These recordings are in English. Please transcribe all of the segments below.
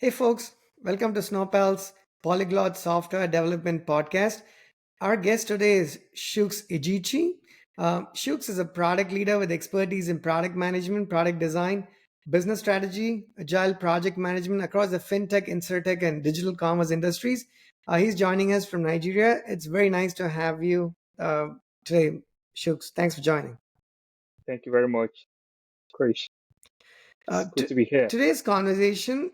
Hey folks, welcome to Snowpal's Polyglot Software Development Podcast. Our guest today is Chuks Ejechi. Chuks is a product leader with expertise in product management, product design, business strategy, agile project management across the fintech, insurtech, and digital commerce industries. He's joining us from Nigeria. It's very nice to have you today, Chuks. Thanks for joining. Thank you very much, Krish. Uh, It's good t- to be here. Today's conversation,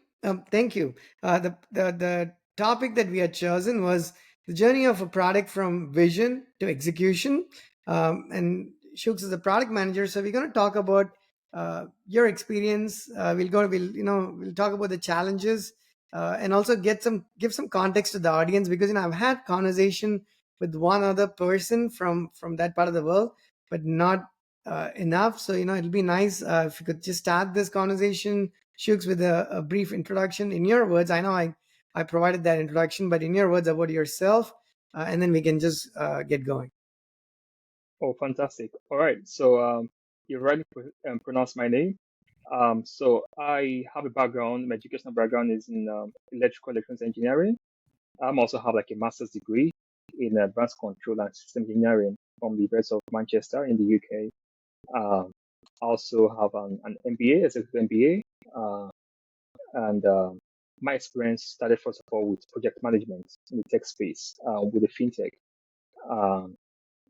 thank you. The topic that we had chosen was the journey of a product from vision to execution. And Shooks is a product manager, so we're going to talk about your experience. We'll talk about the challenges and also give some context to the audience because I've had conversation with one other person from that part of the world, but not enough. So, it'll be nice if you could just start this conversation, Shooks, with a brief introduction in your words. I know I provided that introduction, but in your words about yourself, and then we can just get going. Oh, fantastic. All right. So you've already pronounced my name. So I have a background. My educational background is in electrical electronics engineering. I also have like a master's degree in advanced control and system engineering from the University of Manchester in the UK. I also have an MBA, executive MBA, and my experience started first of all with project management in the tech space with the fintech. Um,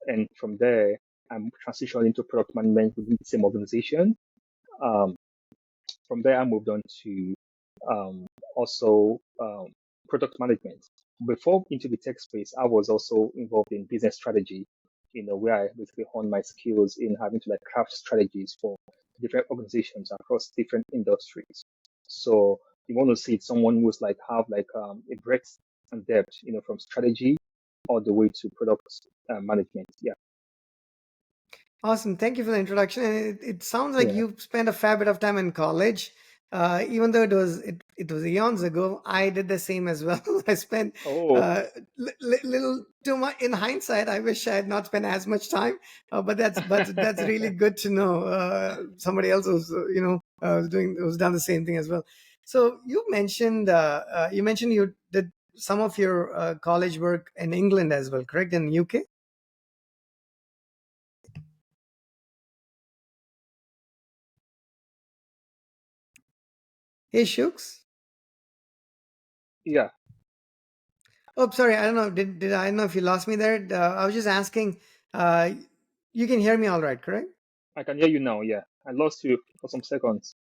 and from there, I'm transitioned into product management within the same organization. Um, from there, I moved on to um, also product management. Before into the tech space, I was also involved in business strategy, where I basically honed my skills in having to like craft strategies for different organizations across different industries. So you want to see someone who's like have like a breadth and depth, from strategy all the way to product management. Yeah, Awesome. Thank you for the introduction. And it sounds like yeah. you spent a fair bit of time in college. Even though it was eons ago, I did the same as well. I spent Oh, little too much in hindsight. I wish I had not spent as much time, but that's really good to know. Somebody else was who's done the same thing as well. So you mentioned you did some of your college work in England as well, correct? In UK. Hey, Shooks. yeah. Oh, sorry. I don't know. Did I don't know if you lost me there? I was just asking. Uh, you can hear me all right, correct? I can hear you now. Yeah, I lost you for some seconds.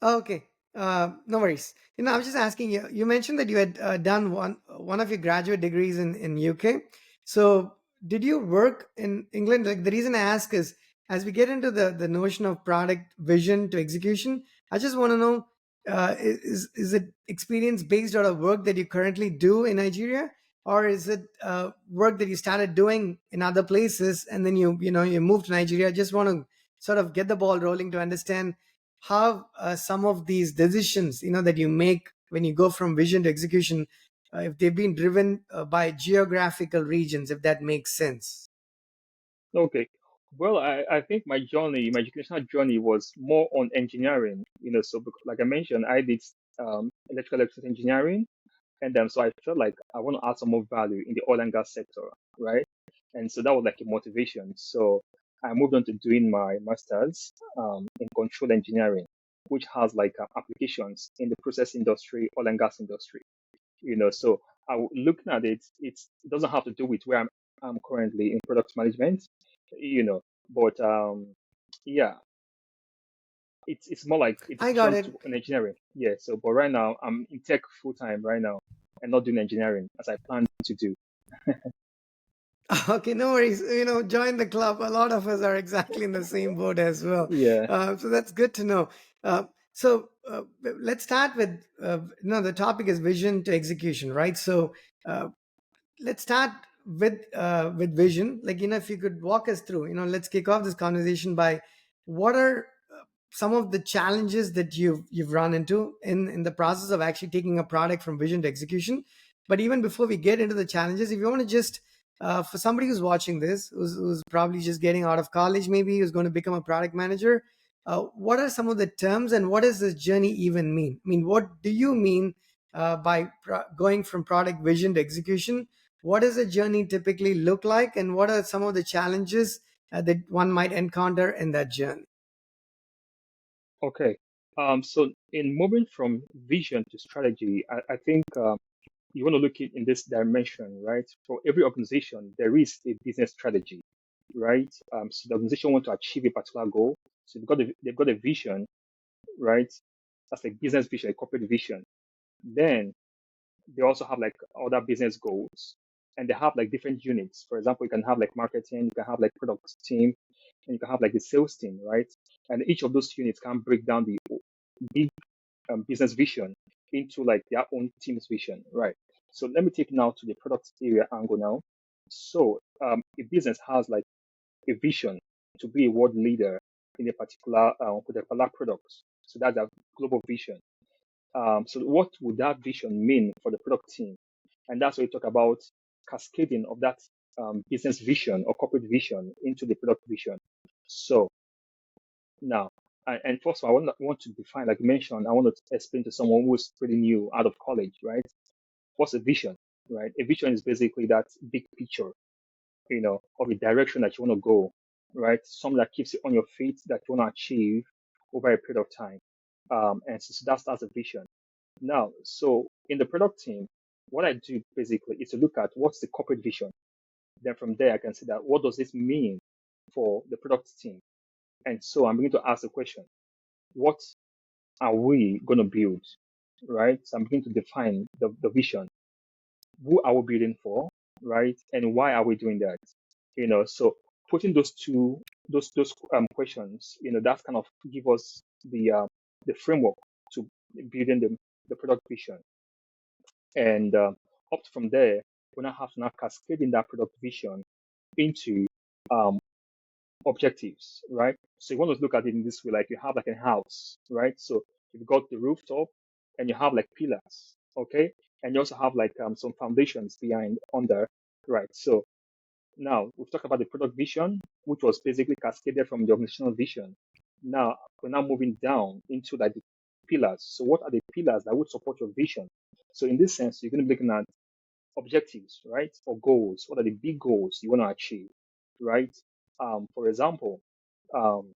Oh, okay. No worries. I was just asking you. You mentioned that you had done one of your graduate degrees in UK. So, did you work in England? Like the reason I ask is, as we get into the notion of product vision to execution, I just want to know, is it experience based out of work that you currently do in Nigeria, or is it work that you started doing in other places and then you moved to Nigeria? I just want to sort of get the ball rolling to understand how some of these decisions that you make when you go from vision to execution, if they've been driven by geographical regions, if that makes sense. Okay. Well, I think my educational journey was more on engineering, so like I mentioned, I did electrical electronics engineering, and so I felt like I want to add some more value in the oil and gas sector, right? And so that was like a motivation. So I moved on to doing my master's in control engineering, which has like applications in the process industry, oil and gas industry, so looking at it, it doesn't have to do with where I'm currently in product management, but yeah, it's more like a I got decision it. to an engineering. Yeah. So, but right now I'm in tech full time right now and not doing engineering as I plan to do. Okay, no worries. Join the club. A lot of us are exactly in the same boat as well. Yeah. So that's good to know. So let's start with the topic is vision to execution, right? So uh, let's start with vision. Like if you could walk us through, let's kick off this conversation by what are some of the challenges that you've run into in the process of actually taking a product from vision to execution. But even before we get into the challenges, if you want to just for somebody who's watching this, who's probably just getting out of college, maybe who's going to become a product manager, what are some of the terms and what does this journey even mean? I mean, what do you mean by going from product vision to execution? What does a journey typically look like, and what are some of the challenges that one might encounter in that journey? Okay. So in moving from vision to strategy, I think you want to look it in this dimension, right? For every organization, there is a business strategy, right? So the organization want to achieve a particular goal. So they've got a vision, right? That's like business vision, a corporate vision. Then they also have like other business goals, and they have like different units. For example, you can have like marketing, you can have like product team, and you can have like the sales team, right? And each of those units can break down the big business vision into like their own team's vision, right? So let me take now to the product area angle now. So a business has like a vision to be a world leader in a particular with a particular product. So that's a global vision. So what would that vision mean for the product team? And that's where we talk about cascading of that business vision or corporate vision into the product vision. So now, and first of all, want to define, like you mentioned, I want to explain to someone who's pretty new out of college, right? What's a vision, right? A vision is basically that big picture, of a direction that you want to go, right? Something that keeps you on your feet that you want to achieve over a period of time. And so that's a vision. Now, so in the product team, what I do basically is to look at what's the corporate vision. Then from there, I can see that what does this mean for the product team? And so I'm going to ask the question, what are we going to build? Right? So I'm going to define the vision. Who are we building for? Right? And why are we doing that? So putting those questions, that's kind of give us the framework to building the product vision. And up from there, we now have to now cascade in that product vision into um, objectives, right? So you want to look at it in this way, like you have like a house, right? So you've got the rooftop and you have like pillars, okay? And you also have like some foundations behind under, right? So now we've talked about the product vision, which was basically cascaded from the organizational vision. Now we're now moving down into like the pillars. So what are the pillars that would support your vision? So in this sense, you're going to be looking at objectives, right? Or goals. What are the big goals you want to achieve, right? For example, um,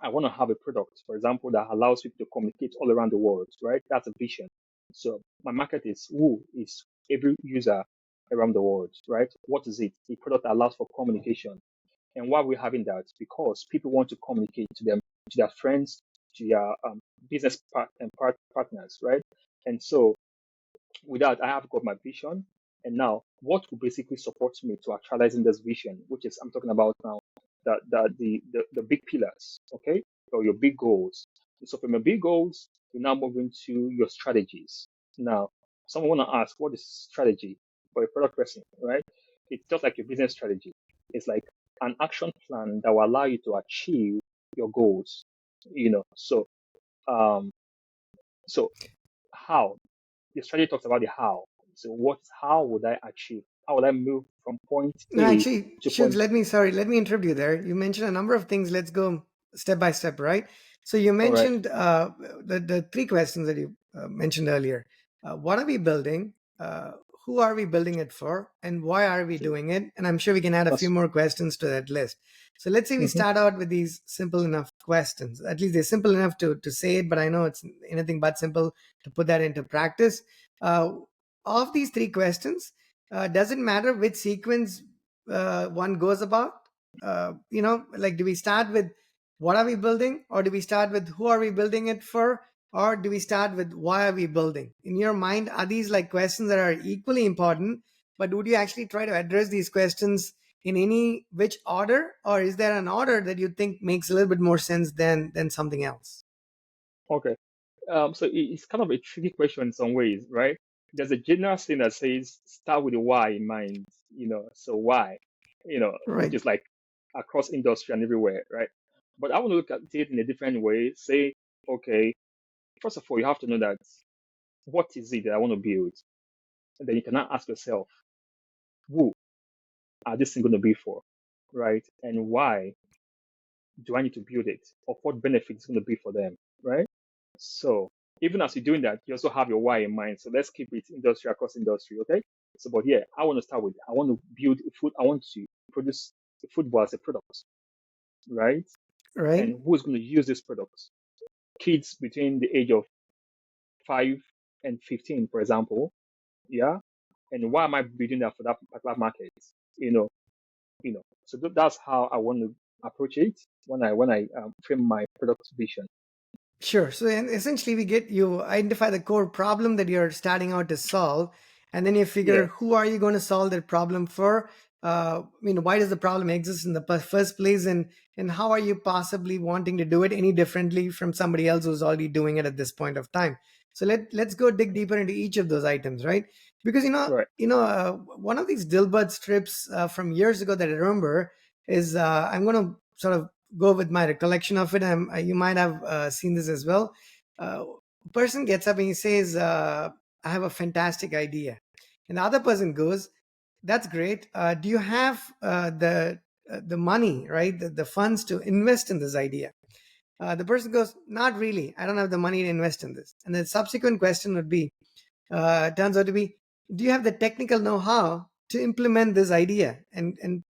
I want to have a product, for example, that allows people to communicate all around the world, right? That's a vision. So my market is who is every user around the world, right? What is it? A product that allows for communication. And why are we having that? Because people want to communicate to them, to their friends, to their business partners, right? And so with that, I have got my vision. And now, what will basically support me to actualizing this vision, which is I'm talking about now, the big pillars, okay, or your big goals. So from your big goals, you now move into your strategies. Now, someone want to ask, what is strategy for a product person, right? It's just like your business strategy. It's like an action plan that will allow you to achieve your goals. Um, so how the strategy talks about the how. So how would I achieve? How would I move from point No, A actually, to Shugs, point? let me interrupt you there. You mentioned a number of things. Let's go step by step, right? So you All right. mentioned the three questions that you mentioned earlier. What are we building? Who are we building it for? And why are we Okay. doing it? And I'm sure we can add a few That's more questions to that list. So let's say we mhm. start out with these simple enough questions. At least they're simple enough to say it, but I know it's anything but simple to put that into practice. Uh, of these three questions, does it matter which sequence one goes about? Like, do we start with what are we building, or do we start with who are we building it for, or do we start with why are we building? In your mind, are these like questions that are equally important, but would you actually try to address these questions in any which order, or is there an order that you think makes a little bit more sense than something else? Okay. So it's kind of a tricky question in some ways, right? There's a general thing that says start with the why in mind, so why, which Right. is like across industry and everywhere, right? But I want to look at it in a different way. Say, okay, first of all, you have to know that what is it that I want to build? And then you cannot ask yourself, who are this thing going to be for, right? And why? do I need to build it? Of what benefit it's going to be for them, right? So even as you're doing that, you also have your why in mind. So let's keep it industry across industry, okay? So, but yeah, I want to start with, I want to build a food, I want to produce football as a product, right? Right? And who's going to use this product? Kids between the age of 5 and 15, for example, yeah. And why am I building that for that particular market? You know, So that's how I want to approach it when I frame my product vision. Sure. So essentially, we get you identify the core problem that you're starting out to solve, and then you figure Yeah, who are you going to solve that problem for. Why does the problem exist in the first place, and how are you possibly wanting to do it any differently from somebody else who's already doing it at this point of time? So let's go dig deeper into each of those items, right? Because right. one of these Dilbert strips from years ago that I remember is I'm going to sort of go with my recollection of it. You might have seen this as well. A person gets up and he says, I have a fantastic idea. And the other person goes, that's great. Do you have the money, right? The funds to invest in this idea? The person goes, not really. I don't have the money to invest in this. And the subsequent question would be, turns out to be, do you have the technical know-how to implement this idea and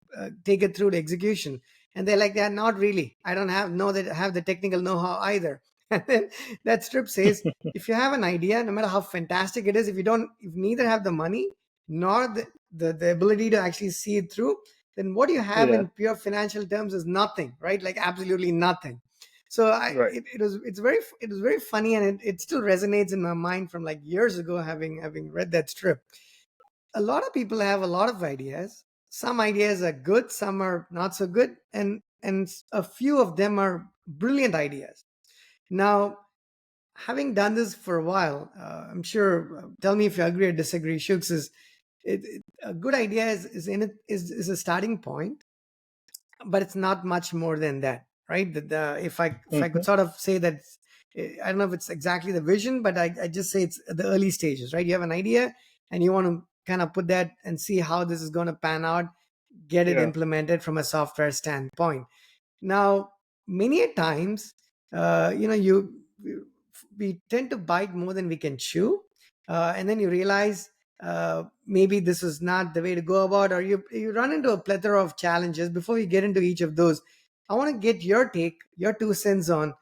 take it through to execution? And they're like, yeah, not really. I don't have the technical know-how either. And then that strip says, if you have an idea, no matter how fantastic it is, if neither have the money nor the ability to actually see it through, then what you have Yeah, in pure financial terms is nothing, right? Like absolutely nothing. So right. it was very funny, and it still resonates in my mind from like years ago, having read that strip. A lot of people have a lot of ideas. Some ideas are good, some are not so good, and a few of them are brilliant ideas. Now, having done this for a while, I'm sure. Tell me if you agree or disagree. Shooks is a good idea is a starting point, but it's not much more than that, right? If I could Hmm. sort of say that, I don't know if it's exactly the vision, but I just say it's the early stages, right? You have an idea and you want to kind of put that and see how this is going to pan out, get it Yeah. implemented from a software standpoint. Now, many a times, you we tend to bite more than we can chew, and then you realize maybe this is not the way to go about, or you run into a plethora of challenges. Before we get into each of those, I want to get your take, your 2 cents on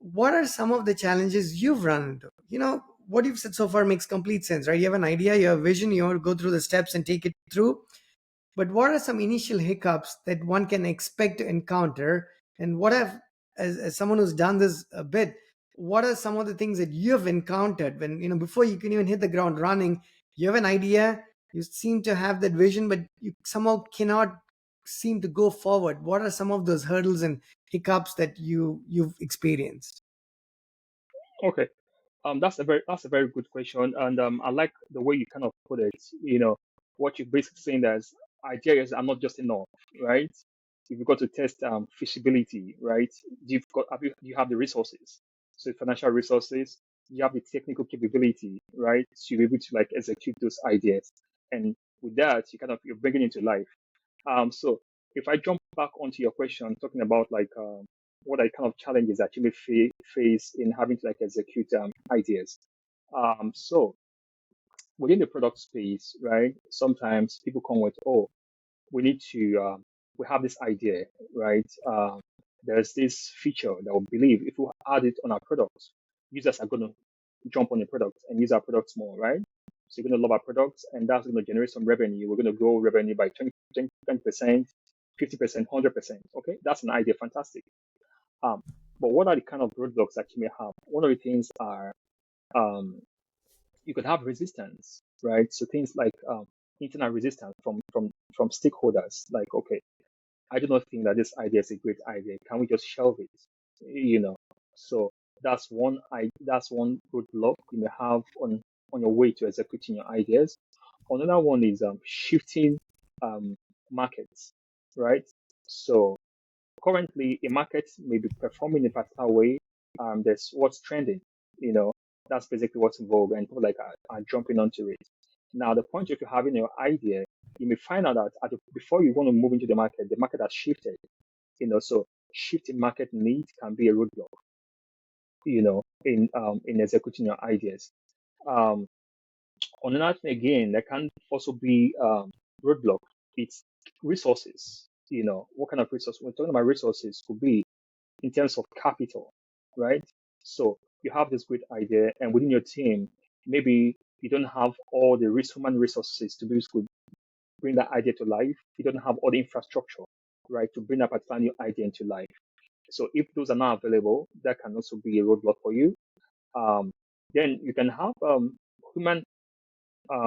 what are some of the challenges you've run into. What you've said so far makes complete sense, right? You have an idea, you have a vision, you want to go through the steps and take it through, but what are some initial hiccups that one can expect to encounter? And as someone who's done this a bit, what are some of the things that you have encountered when, before you can even hit the ground running, you have an idea, you seem to have that vision, but you somehow cannot seem to go forward. What are some of those hurdles and hiccups that you've experienced? Okay. That's a very good question, and I like the way you kind of put it. What you're basically saying is ideas are not just enough, right? You've got to test feasibility, right? You have the resources, so financial resources. You have the technical capability, right, to be able to like execute those ideas, and with that, you're bringing it to life. So if I jump back onto your question, talking about like what are the kind of challenges that you may face in having to like execute ideas. So within the product space, right? Sometimes people come with, oh, we need to, we have this idea, right? There's this feature that we believe if we add it on our products, users are going to jump on the product and use our products more, right? So you're going to love our products, and that's going to generate some revenue. We're going to grow revenue by 20%, 50%, 100%. Okay, that's an idea, fantastic. Um, but what are the kind of roadblocks that you may have? One of the things are um, you could have resistance, right? So things like internal resistance from stakeholders, like, okay, I do not think that this idea is a great idea. Can we just shelve it? You know, so that's one good block you may have on your way to executing your ideas. Another one is shifting um, markets, right? So currently, a market may be performing in a particular way. There's what's trending, you know, that's basically what's in vogue, and people like are jumping onto it. Now, the point of you having your idea, you may find out that before you want to move into the market has shifted, so shifting market needs can be a roadblock, in executing your ideas. Um, on another thing again, that can also be roadblock. It's resources. What kind of resource? We're talking about resources could be in terms of capital, right? So you have this great idea, and within your team, maybe you don't have all the human resources to be able to bring that idea to life. You don't have all the infrastructure, right, to bring that particular new idea into life. So if those are not available, that can also be a roadblock for you. Um, then you can have human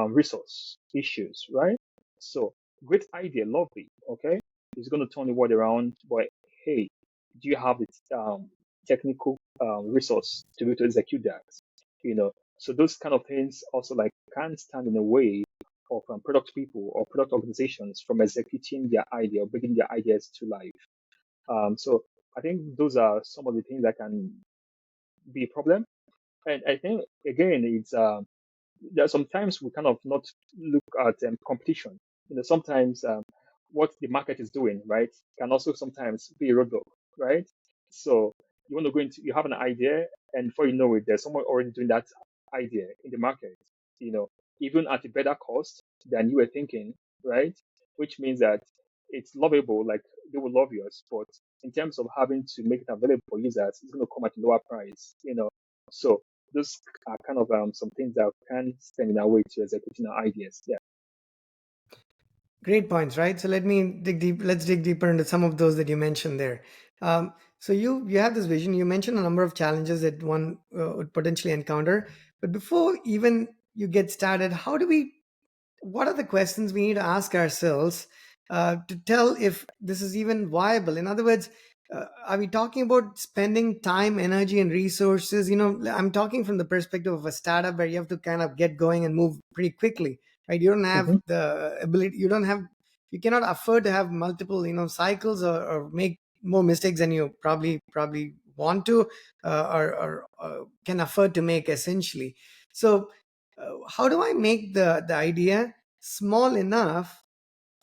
resource issues, right? So great idea, lovely, okay? It's going to turn the world around, but hey, do you have the technical resource to be able to execute that? So those kind of things also like can stand in the way of product people or product organizations from executing their idea or bringing their ideas to life. So I think those are some of the things that can be a problem. And I think again, it's there are sometimes we kind of not look at competition. Sometimes what the market is doing, right, can also sometimes be a roadblock, right? So you want to go into, you have an idea, and before you know it, there's someone already doing that idea in the market, you know, even at a better cost than you were thinking, right? Which means that it's lovable, like they will love yours, but in terms of having to make it available for users, it's going to come at a lower price. So those are kind of some things that can stand in our way to executing our ideas. Yeah. Great points, right? So let me dig deep. Let's dig deeper into some of those that you mentioned there. So you have this vision. You mentioned a number of challenges that one would potentially encounter. But before even you get started, what are the questions we need to ask ourselves to tell if this is even viable? In other words, are we talking about spending time, energy, and resources? I'm talking from the perspective of a startup where you have to kind of get going and move pretty quickly, right? You don't have hmm the ability, you cannot afford to have multiple, cycles, or make more mistakes than you probably want to, or can afford to make, essentially. So how do I make the idea small enough,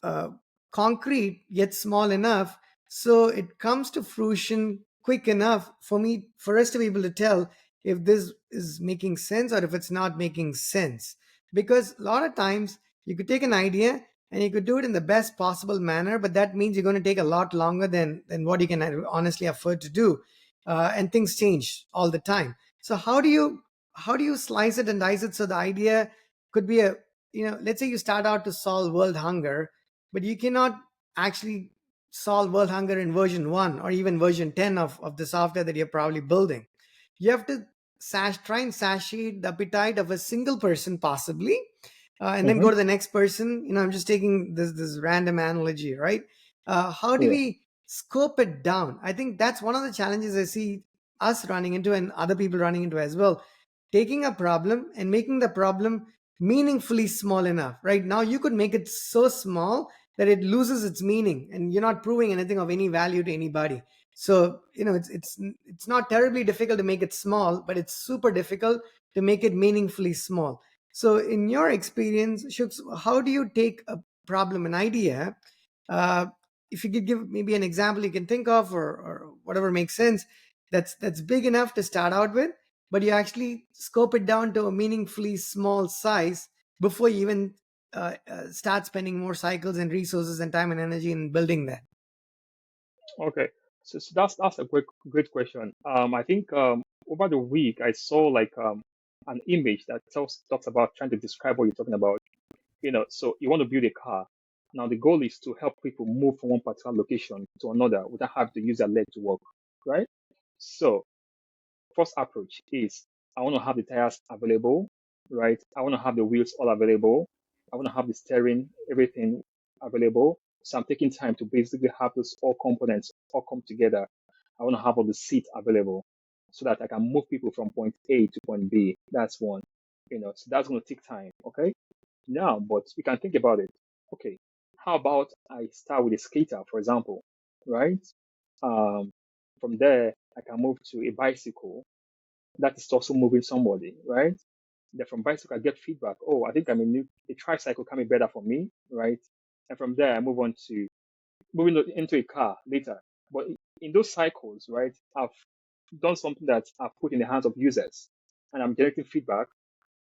uh, concrete yet small enough, so it comes to fruition quick enough for us to be able to tell if this is making sense or if it's not making sense? Because a lot of times you could take an idea and you could do it in the best possible manner, but that means you're going to take a lot longer than what you can honestly afford to do. And things change all the time. So how do you slice it and dice it so the idea could be let's say you start out to solve world hunger, but you cannot actually solve world hunger in version 1 or even version 10 of the software that you're probably building. You have to try and satiate the appetite of a single person, possibly, and then hmm go to the next person. I'm just taking this random analogy, right? How do Yeah. we scope it down? I think that's one of the challenges I see us running into and other people running into as well. Taking a problem and making the problem meaningfully small enough. Right now, you could make it so small that it loses its meaning, and you're not proving anything of any value to anybody. So it's not terribly difficult to make it small, but it's super difficult to make it meaningfully small. So, in your experience, Shuks, how do you take a problem, an idea? Uh, if you could give maybe an example you can think of, or whatever makes sense, that's big enough to start out with, but you actually scope it down to a meaningfully small size before you even start spending more cycles and resources and time and energy in building that. Okay. So that's a great question. I think over the week I saw like an image that talks about trying to describe what you're talking about. So you want to build a car. Now the goal is to help people move from one particular location to another without having to use their leg to walk, right? So first approach is I want to have the tires available, right? I want to have the wheels all available. I want to have the steering, everything available. So I'm taking time to basically have those all components all come together. I want to have all the seats available so that I can move people from point A to point B. That's one. So that's going to take time. Okay. Now, but you can think about it. Okay. How about I start with a skater, for example, right? Um, from there, I can move to a bicycle that is also moving somebody, right? Then from bicycle, I get feedback. Oh, I think a tricycle can be better for me, right? And from there, I move on to moving into a car later. But in those cycles, right, I've done something that I've put in the hands of users, and I'm generating feedback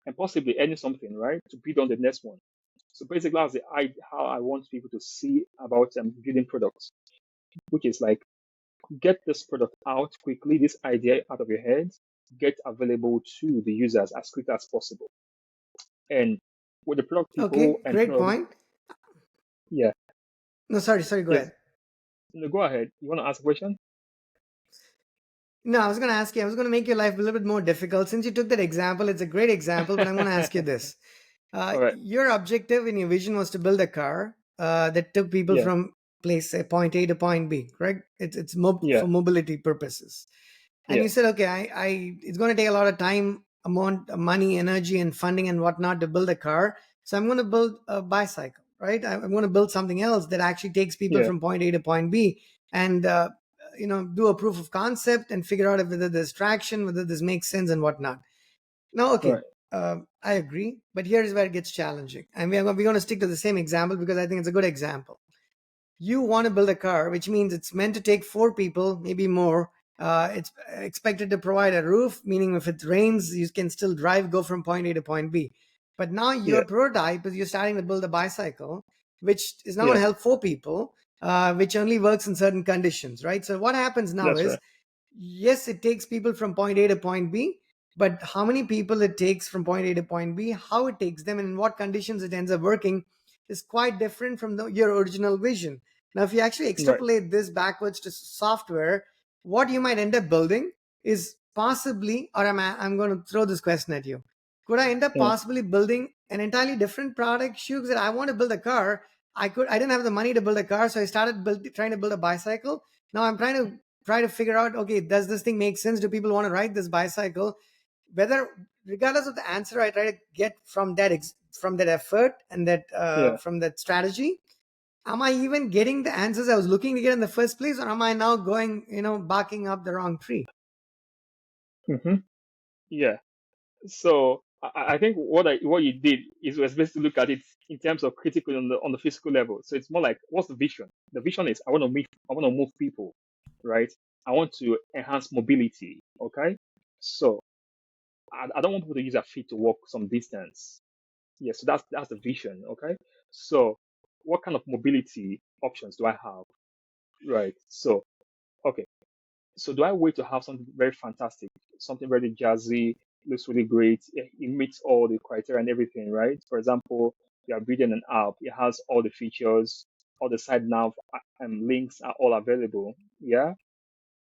and possibly earning something, right, to build on the next one. So basically, that's how I want people to see about building products, which is like get this product out quickly, this idea out of your head, get available to the users as quickly as possible. And with the product people Okay, and great product, point. yeah, No, sorry, go yes, ahead. no, go ahead. You want to ask a question? No, I was going to ask you, I was going to make your life a little bit more difficult. Since you took that example, it's a great example, but I'm going to ask you this. All right. Your objective in your vision was to build a car that took people Yeah, from place, say, point A to point B, correct? It's yeah, for mobility purposes. And yeah, you said, okay, it's going to take a lot of time, amount of money, energy, and funding and whatnot to build a car. So I'm going to build a bicycle, right? I'm going to build something else that actually takes people yeah. from point A to point B, and do a proof of concept and figure out if whether there's traction, whether this makes sense and whatnot. Now, All okay, right. I agree, but here's where it gets challenging, and we're going to stick to the same example because I think it's a good example. You want to build a car, which means it's meant to take four people, maybe more. It's expected to provide a roof, meaning if it rains, you can still drive, go from point A to point B. But now Yeah, your prototype is you're starting to build a bicycle, which is now going yeah. to help four people, which only works in certain conditions, right? So what happens now That's is, right. yes, it takes people from point A to point B, but how many people it takes from point A to point B, how it takes them, and in what conditions it ends up working is quite different from your original vision. Now, if you actually Right. extrapolate this backwards to software, what you might end up building is possibly, or I'm going to throw this question at you. Could I end up Yeah. possibly building an entirely different product? Shooks that I want to build a car. I didn't have the money to build a car, so I started trying to build a bicycle. Now I'm try to figure out, okay, does this thing make sense? Do people want to ride this bicycle? Whether, regardless of the answer, I try to get from from that effort and that Yeah. from that strategy. Am I even getting the answers I was looking to get in the first place, or am I now going, barking up the wrong tree? Mm-hmm. Yeah. So I think what you did is was basically look at it in terms of critical on the physical level. So it's more like what's the vision? The vision is I want to move people, right? I want to enhance mobility. Okay. So I don't want people to use their feet to walk some distance. Yeah, so that's the vision. Okay. So what kind of mobility options do I have? Right. So okay. So do I wait to have something very fantastic, something very jazzy, looks really great, it meets all the criteria and everything, right? For example, you are building an app, it has all the features, all the side nav and links are all available. Yeah.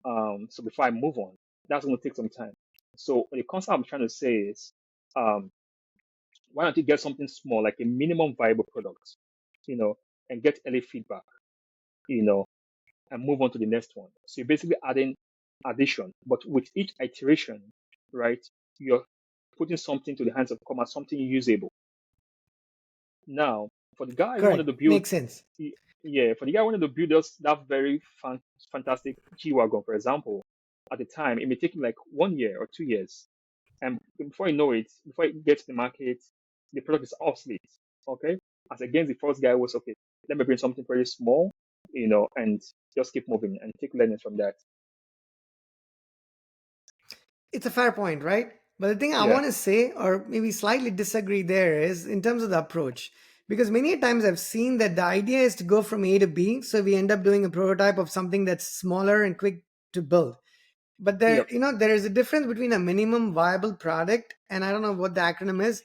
So before I move on, that's going to take some time. So the concept I'm trying to say is, um, why don't you get something small, like a minimum viable product, you know, and get early feedback, you know, and move on to the next one. So you're basically adding addition, but with each iteration, right, you're putting something to the hands of commerce, something usable. Now, for the guy who wanted to Correct. build, Makes sense. yeah, for the guy who wanted to build us that very fantastic G-Wagon, for example, at the time, it may take him like 1 year or 2 years. And before you know it, before it gets to the market, the product is obsolete. Okay. As against the first guy was okay, let me bring something very small, and just keep moving and take learnings from that. It's a fair point, right? But the thing I Yeah. want to say, or maybe slightly disagree there, is in terms of the approach. Because many times I've seen that the idea is to go from A to B, so we end up doing a prototype of something that's smaller and quick to build. But Yep. there is a difference between a minimum viable product, and I don't know what the acronym is,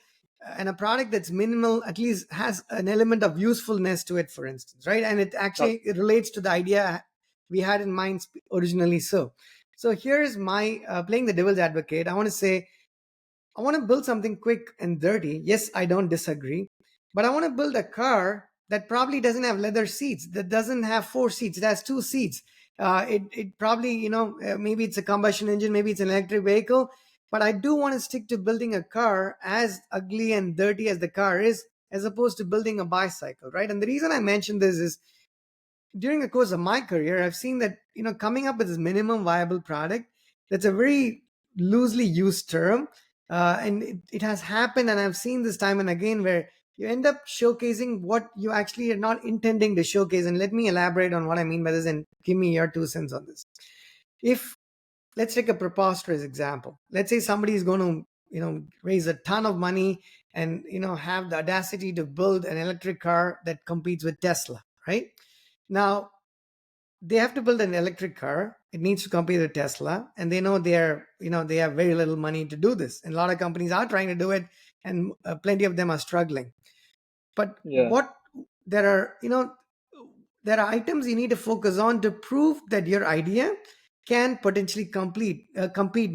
and a product that's minimal, at least has an element of usefulness to it, for instance, right? And That, it relates to the idea we had in mind originally. So here's my playing the devil's advocate. I want to say, I want to build something quick and dirty. Yes, I don't disagree. But I want to build a car that probably doesn't have leather seats, that doesn't have four seats, it has two seats. It probably, maybe it's a combustion engine, maybe it's an electric vehicle. But I do want to stick to building a car as ugly and dirty as the car is, as opposed to building a bicycle, right? And the reason I mention this is during the course of my career, I've seen that, coming up with this minimum viable product, that's a very loosely used term. And it has happened, and I've seen this time and again where you end up showcasing what you actually are not intending to showcase. And let me elaborate on what I mean by this and give me your 2 cents on this. If, let's take a preposterous example. Let's say somebody is going to, raise a ton of money and, have the audacity to build an electric car that competes with Tesla, right? Now, they have to build an electric car. It needs to compete with Tesla, and they know they have very little money to do this. And a lot of companies are trying to do it, and plenty of them are struggling. But Yeah. there are you know there are items you need to focus on to prove that your idea can potentially compete,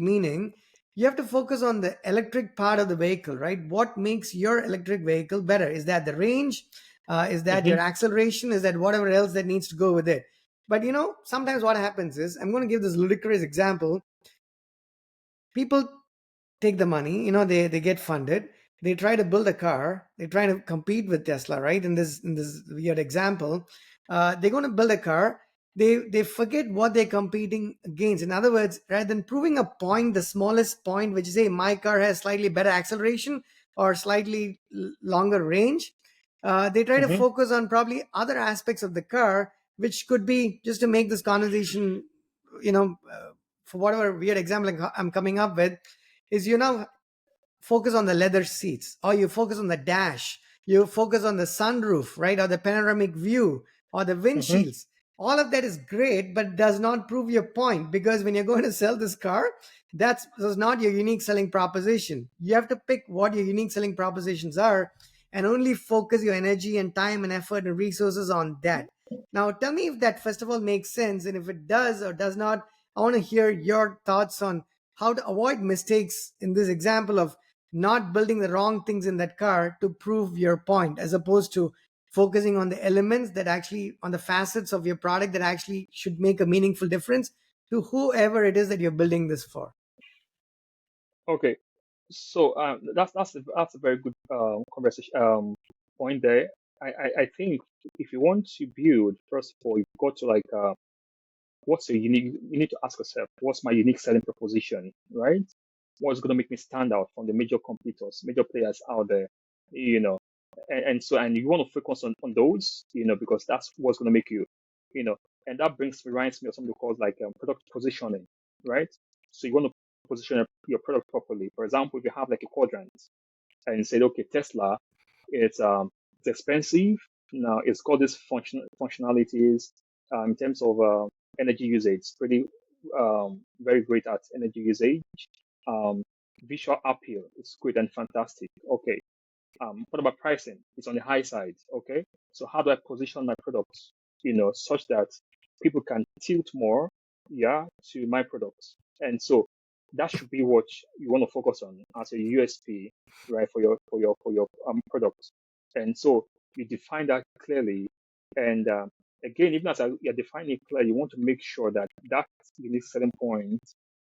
meaning you have to focus on the electric part of the vehicle, right? What makes your electric vehicle better? Is that the range? Is that your Hmm. acceleration? Is that whatever else that needs to go with it? But sometimes what happens is, I'm going to give this ludicrous example. People take the money, they get funded, they try to build a car, they try to compete with Tesla, right? In this weird example, they're going to build a car. They forget what they're competing against. In other words, rather than proving a point, the smallest point, which is, hey, my car has slightly better acceleration or slightly longer range, they try to Hmm. focus on probably other aspects of the car, which could be, just to make this conversation, you know uh, for whatever weird example I'm coming up with, is, focus on the leather seats, or you focus on the dash, you focus on the sunroof, right, or the panoramic view, or the Hmm. windshields. All of that is great, but does not prove your point, because when you're going to sell this car, that's not your unique selling proposition. You have to pick what your unique selling propositions are, and only focus your energy and time and effort and resources on that. Now tell me if that, first of all, makes sense, and if it does or does not, I want to hear your thoughts on how to avoid mistakes in this example of not building the wrong things in that car to prove your point, as opposed to focusing on the elements that actually, on the facets of your product that actually should make a meaningful difference to whoever it is that you're building this for. Okay. So that's a very good conversation point there. I think if you want to build, first of all, you've got to like what's your unique. You need to ask yourself, what's my unique selling proposition, right? What's going to make me stand out from the major competitors, major players out there, you know? And you want to focus on those, because that's what's going to make you, you know. And that reminds me of something called like product positioning, right? So you want to position your product properly. For example, if you have like a quadrant and said, okay, Tesla, it's expensive. Now it's got these functionalities in terms of energy usage. It's pretty very great at energy usage. Um, Visual appeal is great and fantastic. Okay. What about pricing? It's on the high side. Okay. So how do I position my products, such that people can tilt more, yeah, to my products? And so that should be what you want to focus on as a USP, right, for your products. And so you define that clearly. And again, even as you're defining it clearly, you want to make sure that that unique selling point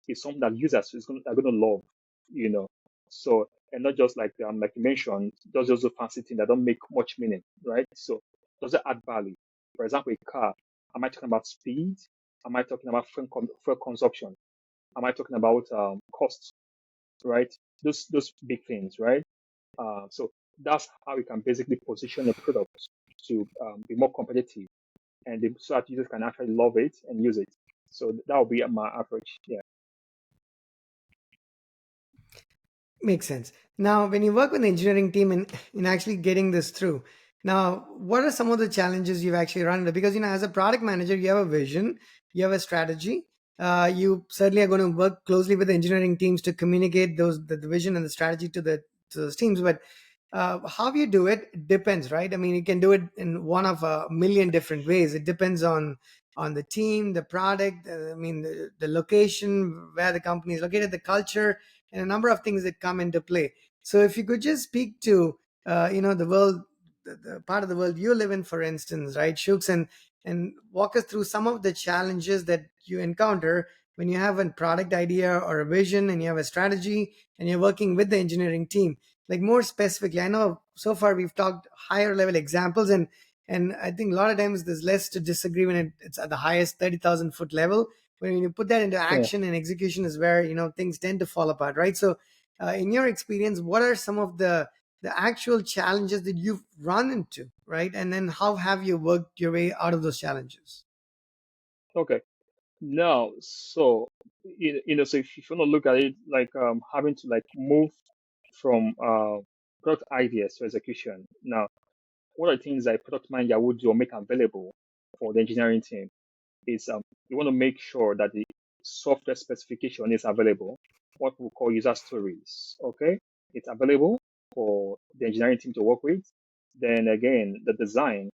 is something that users are going to love, you know. So, and not just like you mentioned, just a fancy thing that don't make much meaning, right? So does it add value? For example, a car, am I talking about speed? Am I talking about fuel consumption? Am I talking about costs, right? Those big things, right? So that's how we can basically position a product to be more competitive, and so that users can actually love it and use it. So that would be my approach. Yeah. Makes sense. Now, when you work with the engineering team in actually getting this through, now, what are some of the challenges you've actually run into? Because, as a product manager, you have a vision, you have a strategy. You certainly are going to work closely with the engineering teams to communicate the vision and the strategy to those teams. But how you do it depends, right? I mean, you can do it in one of a million different ways. It depends on the team, the product, I mean, the location where the company is located, the culture, and a number of things that come into play. So if you could just speak to the world, the part of the world you live in, for instance, right, Shuks, and walk us through some of the challenges that you encounter when you have a product idea or a vision and you have a strategy and you're working with the engineering team. Like, more specifically, I know so far we've talked higher level examples, and I think a lot of times there's less to disagree when it's at the highest 30,000 foot level. When you put that into Yeah. action and execution is where things tend to fall apart, right? So in your experience, what are some of the the actual challenges that you've run into, right? And then how have you worked your way out of those challenges? Okay. Now, so so if you want to look at it like having to like move from product ideas to execution. Now, one of the things that product manager would do or make available for the engineering team is you want to make sure that the software specification is available, what we call user stories. Okay, it's available for the engineering team to work with. Then again, the design,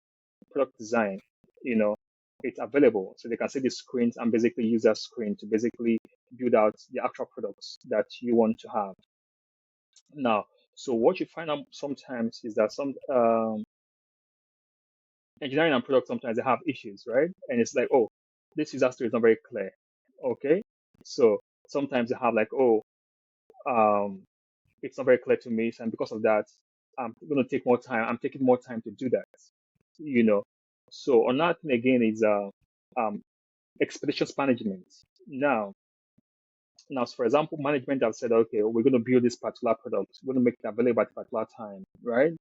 product design, you know, it's available. So they can see the screens and basically use that screen to basically build out the actual products that you want to have. Now, so what you find out sometimes is that some engineering and product sometimes they have issues, right? And it's like, oh, this user story is not very clear. Okay. So sometimes they have like, oh, um, it's not very clear to me. And because of that, I'm going to take more time. I'm taking more time to do that, you know. So another thing again is um, expectations management. Now, now, so for example, management have said, okay, we're going to build this particular product. We're going to make it available at a particular time, right?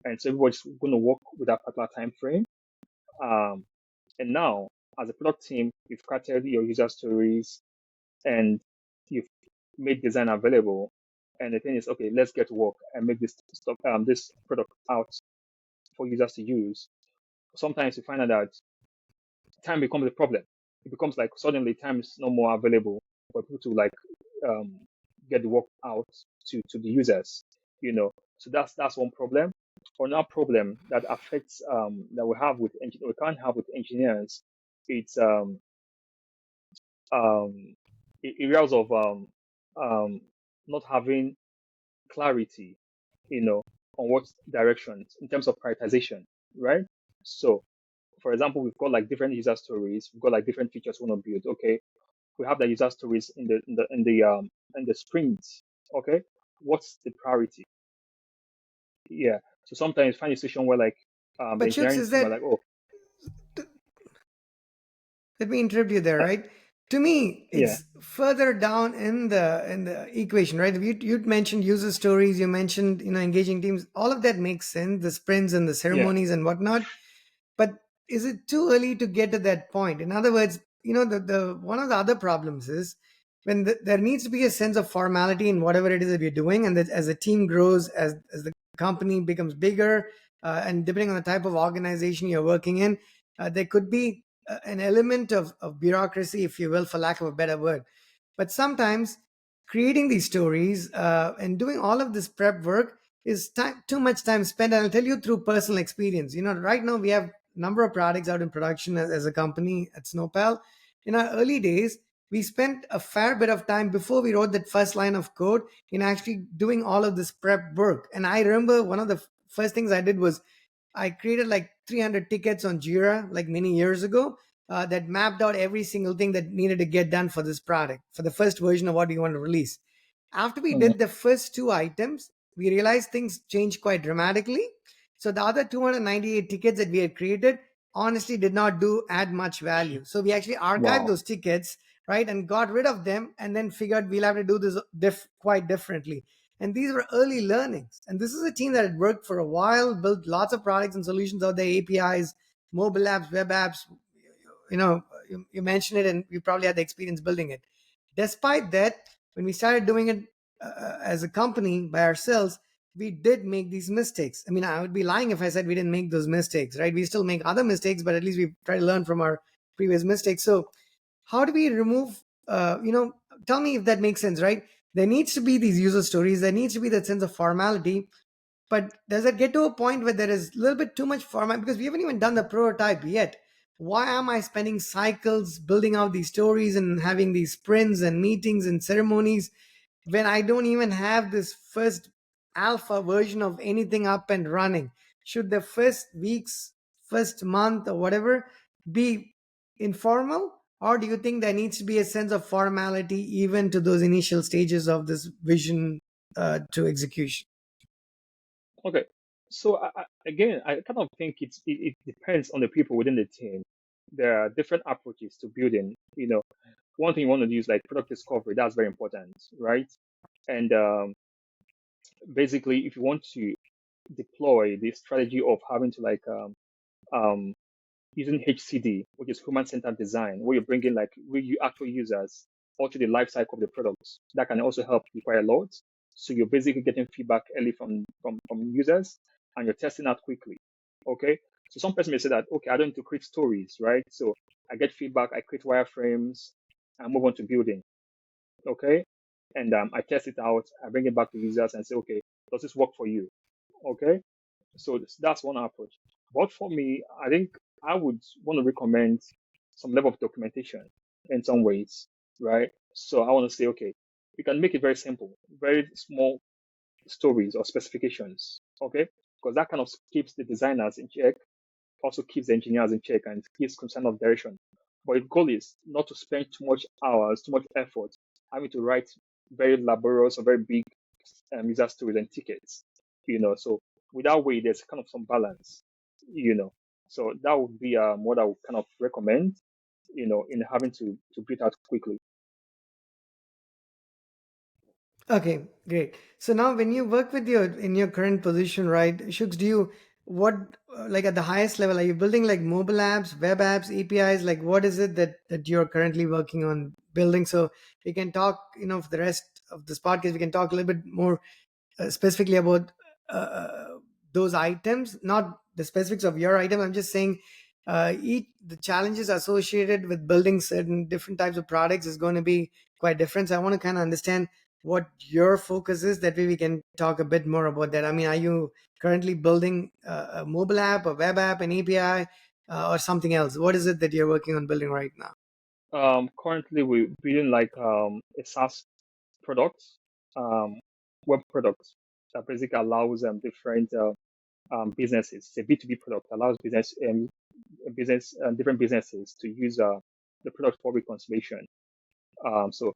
And so everybody's going to work with that particular time frame. Um, and now, as a product team, you've created your user stories and you've made design available. And the thing is, okay, let's get to work and make this stuff, this product out for users to use. Sometimes you find out that time becomes a problem. It becomes like suddenly time is no more available for people to like um, get the work out to the users. So that's one problem. Another problem that affects that we can't have with engineers. It's um, areas of um, not having clarity, on what directions in terms of prioritization, right? So, for example, we've got like different user stories, we've got like different features we want to build. Okay, we have the user stories in the sprints. Okay, what's the priority? Yeah. So sometimes you find a situation where like the But Chuks, engineering is team are that, like, oh, let me interrupt you there, uh, right? To me, yeah, it's further down in the equation, right? You'd mentioned user stories, you mentioned engaging teams. All of that makes sense. The sprints and the yeah, ceremonies and whatnot. But is it too early to get to that point? In other words, the one of the other problems is when there needs to be a sense of formality in whatever it is that we're doing, and that as the team grows, as the company becomes bigger, and depending on the type of organization you're working in, there could be an element of bureaucracy, if you will, for lack of a better word. But sometimes creating these stories and doing all of this prep work is too much time spent. And I'll tell you through personal experience. Right now we have a number of products out in production as a company at Snowpal. In our early days, we spent a fair bit of time before we wrote that first line of code in actually doing all of this prep work. And I remember one of the first things I did was I created like 300 tickets on Jira like many years ago, that mapped out every single thing that needed to get done for this product, for the first version of what we want to release. After we mm, did the first two items, we realized things changed quite dramatically. So the other 298 tickets that we had created honestly did not do add much value. So we actually archived wow, those tickets, right, and got rid of them, and then figured we'll have to do this quite differently. And these were early learnings. And this is a team that had worked for a while, built lots of products and solutions out there, APIs, mobile apps, web apps. You mentioned it, and we probably had the experience building it. Despite that, when we started doing it as a company by ourselves, we did make these mistakes. I mean, I would be lying if I said we didn't make those mistakes, right? We still make other mistakes, but at least we try to learn from our previous mistakes. So, how do we remove, tell me if that makes sense, right? There needs to be these user stories, there needs to be that sense of formality, but does it get to a point where there is a little bit too much format? Because we haven't even done the prototype yet. Why am I spending cycles building out these stories and having these sprints and meetings and ceremonies when I don't even have this first alpha version of anything up and running? Should the first weeks, first month, or whatever be informal? Or do you think there needs to be a sense of formality even to those initial stages of this vision to execution? okay. So again, I kind of think it depends on the people within the team. There are different approaches to building. One thing you want to do is like product discovery. That's very important, right? And basically, if you want to deploy the strategy of having to um, using HCD, which is human-centered design, where you're bringing like real actual users all through the life cycle of the products. That can also help you quite a lot. So you're basically getting feedback early from users, and you're testing out quickly. Okay. So some person may say that, okay, I don't need to create stories, right? So I get feedback, I create wireframes, and move on to building. Okay. And I test it out, I bring it back to users and say, okay, does this work for you? Okay. So that's one approach. But for me, I think I would want to recommend some level of documentation in some ways, right? So I want to say, okay, we can make it very simple, very small stories or specifications, okay? Because that kind of keeps the designers in check, also keeps the engineers in check, and gives some kind of direction. But the goal is not to spend too much hours, too much effort having to write very laborious or very big user stories and tickets, So with that way, there's kind of some balance, you know. So that would be what I would kind of recommend, in having to build out quickly. Okay, great. So now when you work with your in your current position, right, Shuks, do you what like at the highest level are you building like mobile apps, web apps, APIs? Like what is it that you're currently working on building? So we can talk, for the rest of this podcast, we can talk a little bit more specifically about those items, not the specifics of your item. I'm just saying each the challenges associated with building certain different types of products is going to be quite different. So I want to kind of understand what your focus is. That way we can talk a bit more about that. I mean, are you currently building a mobile app, a web app, an API, or something else? What is it that you're working on building right now? Currently, we're building like a SaaS product, um, web product that basically allows different businesses. It's a B2B product, allows different businesses to use the product for reconciliation. So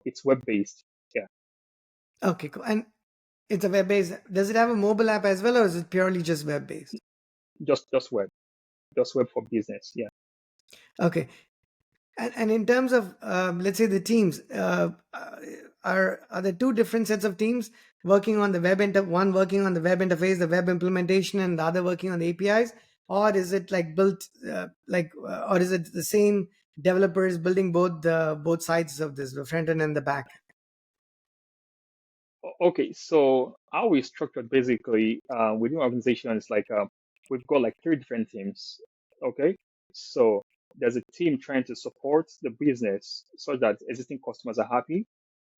it's web based. Yeah, Okay, cool. And it's a web based. Does it have a mobile app as well, or is it purely just web based? just web, just web for business. Yeah. Okay. And in terms of let's say the teams, are there two different sets of teams working on the one working on the web interface, the web implementation, and the other working on the APIs, or is it like built or is it the same developers building both sides of this, the front end and the back? Okay, so how we structured basically within our organization is like we've got like three different teams. Okay, so there's a team trying to support the business so that existing customers are happy,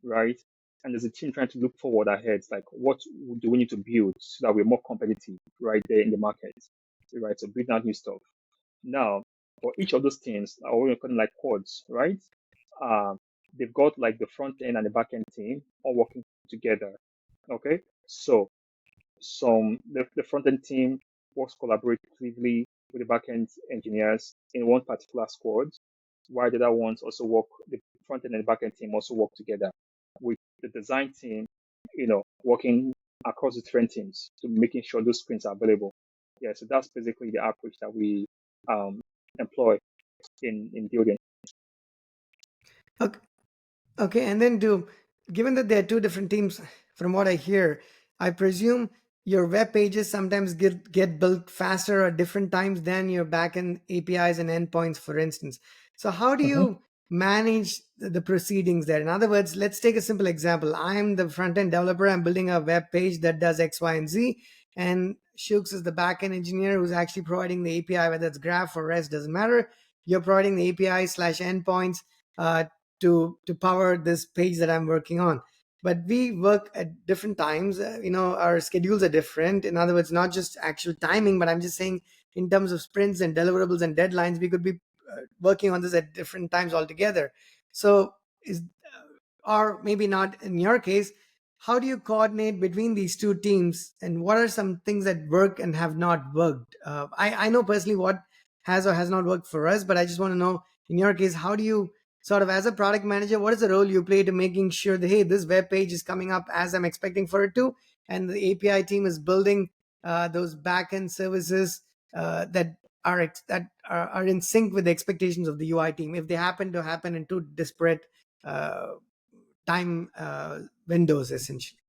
right? And there's a team trying to look forward ahead, like what do we need to build so that we're more competitive right there in the market, right? So building out new stuff. Now, for each of those teams, are what we're calling like quads, right? Um, they've got like the front end and the back end team all working together. Okay, so the front end team works collaboratively with the back end engineers in one particular squad, while the other ones also work. The front end and the back end team also work together with the design team, working across the different teams to making sure those screens are available. Yeah, so that's basically the approach that we um, employ in building. Okay. Okay, and then given that there are two different teams, from what I hear, I presume your web pages sometimes get built faster or different times than your backend APIs and endpoints, for instance. So how do Mhm. you manage the proceedings there? In other words, let's take a simple example. I'm the front end developer. I'm building a web page that does X, Y, and Z, and Shuks is the backend engineer who's actually providing the API, whether it's Graph or REST, doesn't matter. You're providing the API slash endpoints. To power this page that I'm working on. But we work at different times. Our schedules are different. In other words, not just actual timing, but I'm just saying in terms of sprints and deliverables and deadlines, we could be working on this at different times altogether. So is or maybe not in your case, how do you coordinate between these two teams, and what are some things that work and have not worked? I know personally what has or has not worked for us, but I just want to know in your case, how do you sort of, as a product manager, what is the role you play to making sure that, hey, this web page is coming up as I'm expecting for it to, and the API team is building those backend services that are in sync with the expectations of the UI team, if they happen to happen in two disparate time windows, essentially.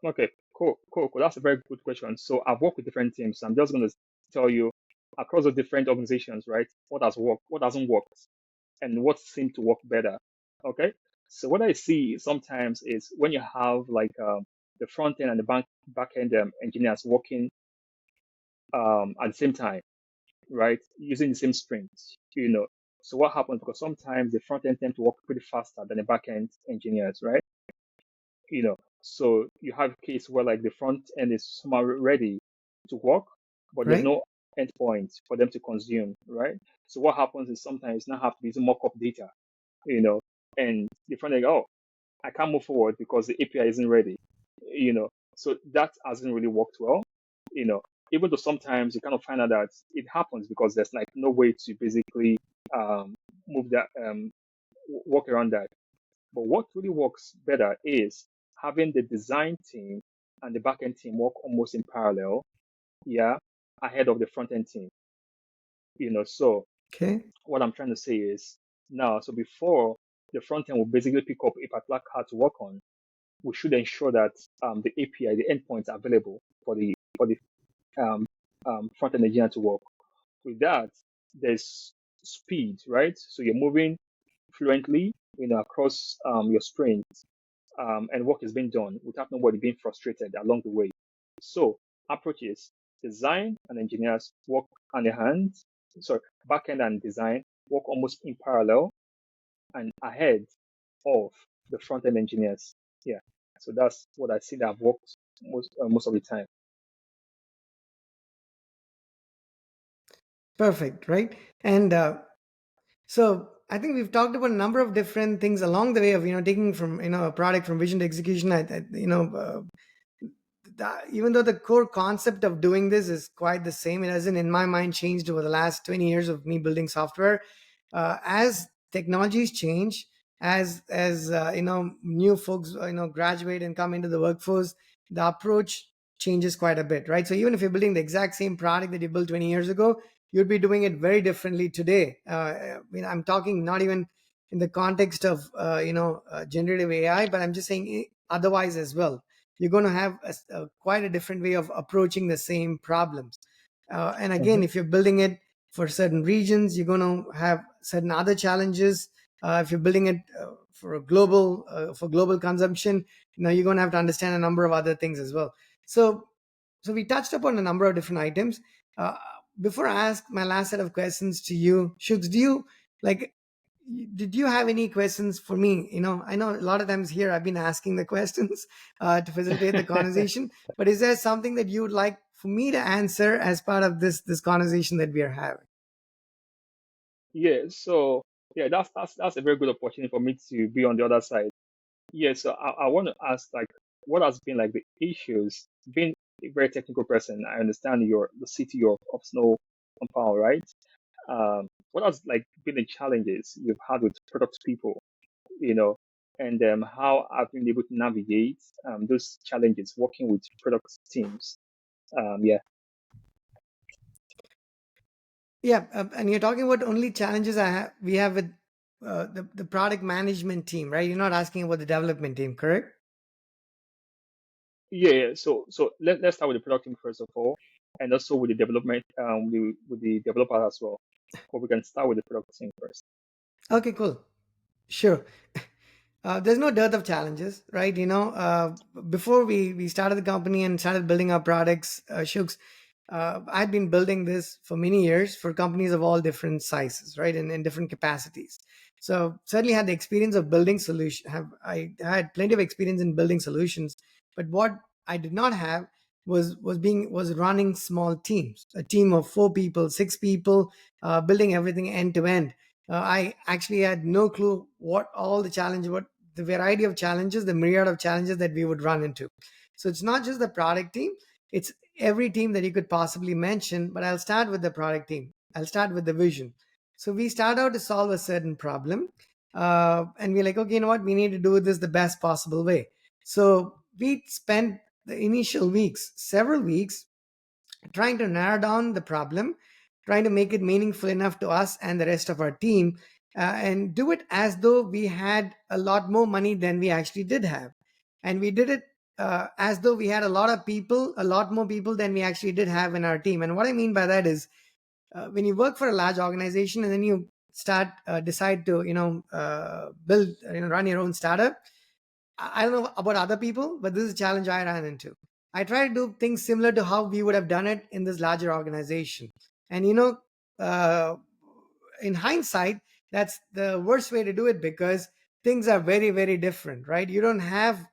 Okay. Cool. That's a very good question. So I've worked with different teams. I'm just going to tell you across the different organizations, right? What has worked, what doesn't work, and what seemed to work better. Okay. So what I see sometimes is when you have like the front end and the back end engineers working at the same time, right? Using the same sprints, you know. So what happens, because sometimes the front end tend to work pretty faster than the back end engineers, right? So you have a case where like the front end is somehow ready to work, but there's right? no endpoint for them to consume, right? So what happens is sometimes now have to be using mock-up data, you know, and the front end, oh, I can't move forward because the API isn't ready, you know. So that hasn't really worked well, you know. Even though sometimes you kind of find out that it happens because there's like no way to basically um, move that, work around that. But what really works better is having the design team and the backend team work almost in parallel, yeah, ahead of the front end team. So Okay. what I'm trying to say is now, so before the front end will basically pick up a particular card to work on, we should ensure that the API, the endpoints are available for the um, front end engineer to work. With that, there's speed, right? So you're moving fluently, across your sprints, and work is being done without nobody being frustrated along the way. So approaches, design and engineers work hand in hand. Sorry, backend and design work almost in parallel and ahead of the front end engineers. Yeah. So that's what I see that have worked most of the time. Perfect, right? And so I think we've talked about a number of different things along the way of taking from a product from vision to execution. Even though the core concept of doing this is quite the same, it hasn't in my mind changed over the last 20 years of me building software. As technologies change, as new folks graduate and come into the workforce, the approach changes quite a bit, right? So even if you're building the exact same product that you built 20 years ago, you'd be doing it very differently today. I'm talking not even in the context of generative AI, but I'm just saying otherwise as well. You're going to have quite a different way of approaching the same problems. And again, Mhm. if you're building it for certain regions, you're going to have certain other challenges. If you're building it for global consumption, you're going to have to understand a number of other things as well. So we touched upon a number of different items. Uh, Before I ask my last set of questions to you, Shuks, like did you have any questions for me? I know a lot of times here I've been asking the questions to facilitate the conversation, but is there something that you would like for me to answer as part of this conversation that we are having? Yeah. So yeah, that's a very good opportunity for me to be on the other side. Yeah. So I want to ask, like, what has been like the issues? Being a very technical person, I understand you're the city of snow compound, right? What has like been the challenges you've had with product people, you know, and how I've been able to navigate those challenges working with product teams. Yeah. Yeah, and you're talking about only challenges we have with the product management team, right? You're not asking about the development team, correct? Yeah. So let's start with the product team first of all, and also with the development, with the developer as well. But we can start with the product team first. Okay, cool. Sure. There's no dearth of challenges, right? Before we started the company and started building our products, Shuks, I'd been building this for many years for companies of all different sizes, right, and in different capacities. So certainly had the experience of building solution. I had plenty of experience in building solutions, but what I did not have was running small teams, a team of 4 people, 6 people, building everything end to end. I actually had no clue what the variety of challenges, the myriad of challenges that we would run into. So it's not just the product team, it's every team that you could possibly mention, but I'll start with the product team. I'll start with the vision. So we start out to solve a certain problem. And we're like, okay, you know what? We need to do this the best possible way. So we spent the initial weeks, several weeks, trying to narrow down the problem, trying to make it meaningful enough to us and the rest of our team, and do it as though we had a lot more money than we actually did have. And we did it as though we had a lot of people, a lot more people than we actually did have in our team. And what I mean by that is, when you work for a large organization and then you start decide to build, run your own startup. I don't know about other people, but this is a challenge I ran into. I try to do things similar to how we would have done it in this larger organization. And uh, in hindsight, that's the worst way to do it, because things are very, very different, right? You don't have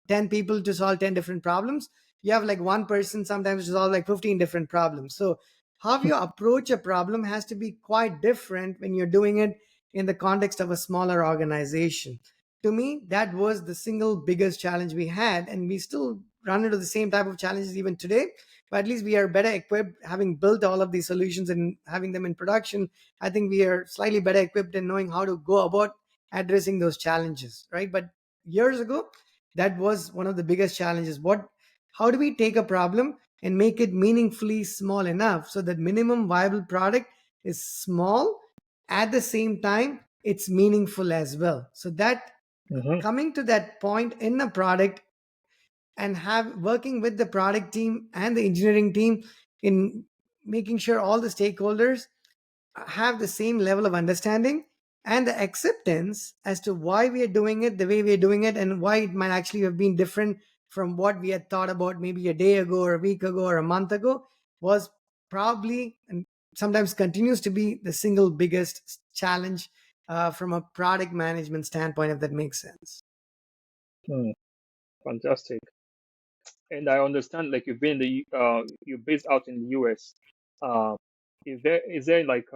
10 people to solve 10 different problems. You have like one person sometimes to solve like 15 different problems. So how you approach a problem has to be quite different when you're doing it in the context of a smaller organization. To me, that was the single biggest challenge we had, and we still run into the same type of challenges even today. But at least we are better equipped, having built all of these solutions and having them in production. I think we are slightly better equipped in knowing how to go about addressing those challenges, right? But years ago, that was one of the biggest challenges. How do we take a problem and make it meaningfully small enough so that minimum viable product is small, at the same time it's meaningful as well, so that Hmm. coming to that point in a product, and have working with the product team and the engineering team in making sure all the stakeholders have the same level of understanding and the acceptance as to why we are doing it the way we are doing it, and why it might actually have been different from what we had thought about maybe a day ago or a week ago or a month ago, was probably, and sometimes continues to be, the single biggest challenge from a product management standpoint, if that makes sense. Hmm. Fantastic. And I understand, like you've been you're based out in the US. Uh, is there like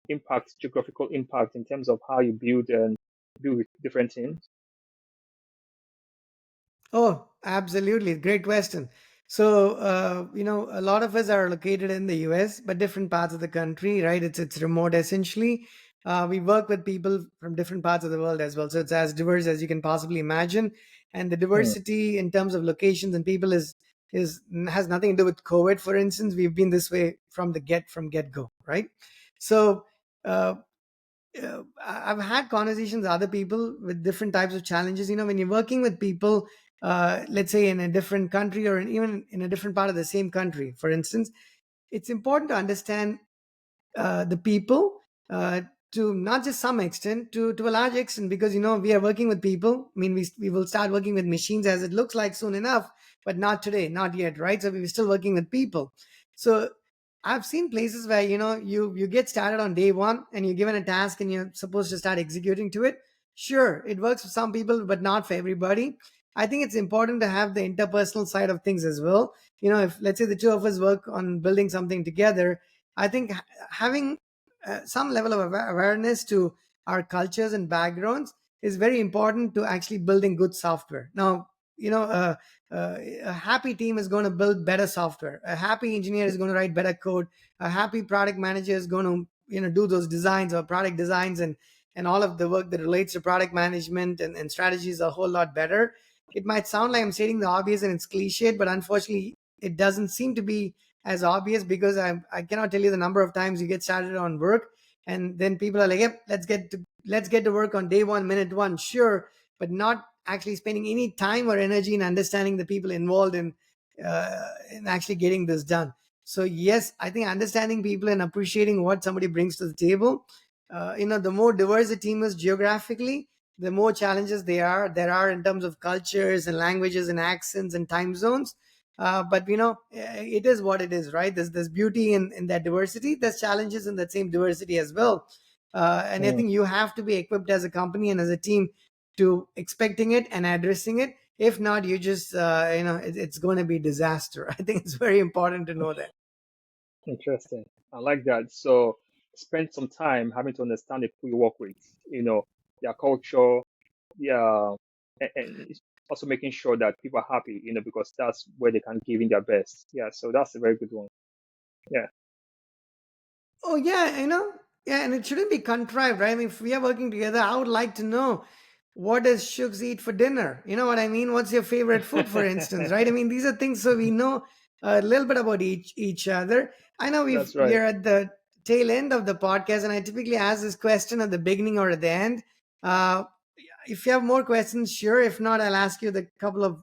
impact, geographical impact in terms of how you build with different teams? Oh, absolutely. Great question. So, a lot of us are located in the US, but different parts of the country, right? It's remote essentially. We work with people from different parts of the world as well. So it's as diverse as you can possibly imagine. And the Hmm. diversity in terms of locations and people is has nothing to do with COVID, for instance. We've been this way from get go, right? So uh, I've had conversations with other people with different types of challenges. When you're working with people, let's say in a different country or even in a different part of the same country, for instance, it's important to understand the people, to not just some extent, to a large extent, because we are working with people. I mean, we will start working with machines as it looks like soon enough, but not today, not yet, right? So we're still working with people. So I've seen places where you get started on day one and you're given a task and you're supposed to start executing to it. Sure, it works for some people, but not for everybody. I think it's important to have the interpersonal side of things as well. If let's say the two of us work on building something together, I think having some level of awareness to our cultures and backgrounds is very important to actually building good software. Now, a happy team is going to build better software. A happy engineer is going to write better code. A happy product manager is going to do those designs or product designs, and all of the work that relates to product management and strategies a whole lot better. It might sound like I'm stating the obvious and it's cliched, but unfortunately, it doesn't seem to be as obvious, because I cannot tell you the number of times you get started on work and then people are like, yep, let's get to work on day one, minute one, sure, but not actually spending any time or energy in understanding the people involved in actually getting this done. So yes, I think understanding people and appreciating what somebody brings to the table, the more diverse the team is geographically, the more challenges there are in terms of cultures and languages and accents and time zones. But it is what it is, right? There's beauty in that diversity. There's challenges in that same diversity as well. And I Hmm. think you have to be equipped as a company and as a team to expecting it and addressing it. If not, you just it's going to be disaster. I think it's very important to know that. Interesting. I like that. So spend some time having to understand the people you work with, their culture, yeah, and it's also making sure that people are happy, because that's where they can give in their best. Yeah, so that's a very good one. Yeah, Oh yeah, yeah, and it shouldn't be contrived, right? I mean, if we are working together, I would like to know, what does Shugs eat for dinner? You know what I mean? What's your favorite food, for instance, right? I mean, these are things so we know a little bit about each other. I know that's we right. are at the tail end of the podcast, and I typically ask this question at the beginning or at the end. Uh, if you have more questions, sure. If not, I'll ask you the couple of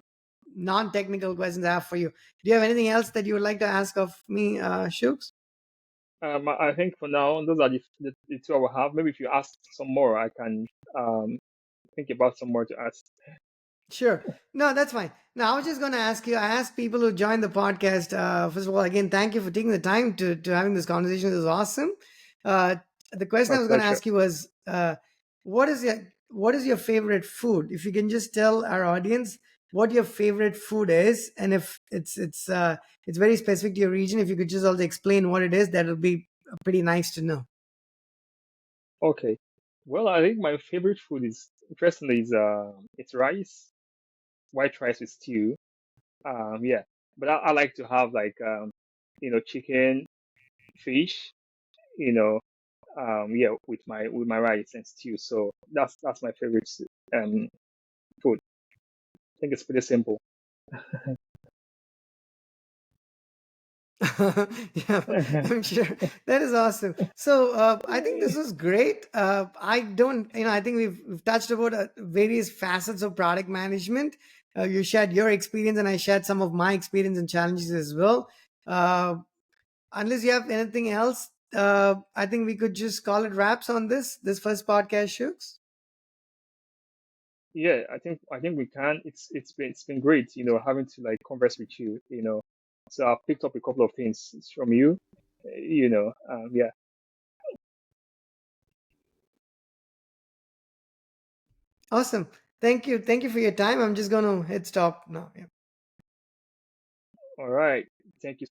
non-technical questions I have for you. Do you have anything else that you would like to ask of me, Shooks? I think for now, those are the two I will have. Maybe if you ask some more, I can um, think about some more to ask. Sure. No, that's fine. Now, I was just going to ask you. I asked people who joined the podcast. First of all, again, thank you for taking the time to having this conversation. This is awesome. Uh, the question My I was going to pleasure. ask you was, what is your favorite food? If you can just tell our audience what your favorite food is, and if it's very specific to your region, if you could just also explain what it is, that would be pretty nice to know. Okay. Well, I think my favorite food is interestingly is it's rice, white rice with stew. Yeah, but I like to have like chicken, fish, you know, yeah, with my rice and stew. So that's my favorite um food. I think it's pretty simple. Yeah, I'm sure that is awesome. So I think this was great. I don't, I think we've touched about various facets of product management. You shared your experience, and I shared some of my experience and challenges as well. Uh, unless you have anything else, I think we could just call it wraps on this first podcast, Shooks. Yeah, I think we can. It's been great, having to like converse with you, So I've picked up a couple of things from you, yeah. Awesome. Thank you for your time. I'm just gonna hit stop now. Yeah. All right. Thank you.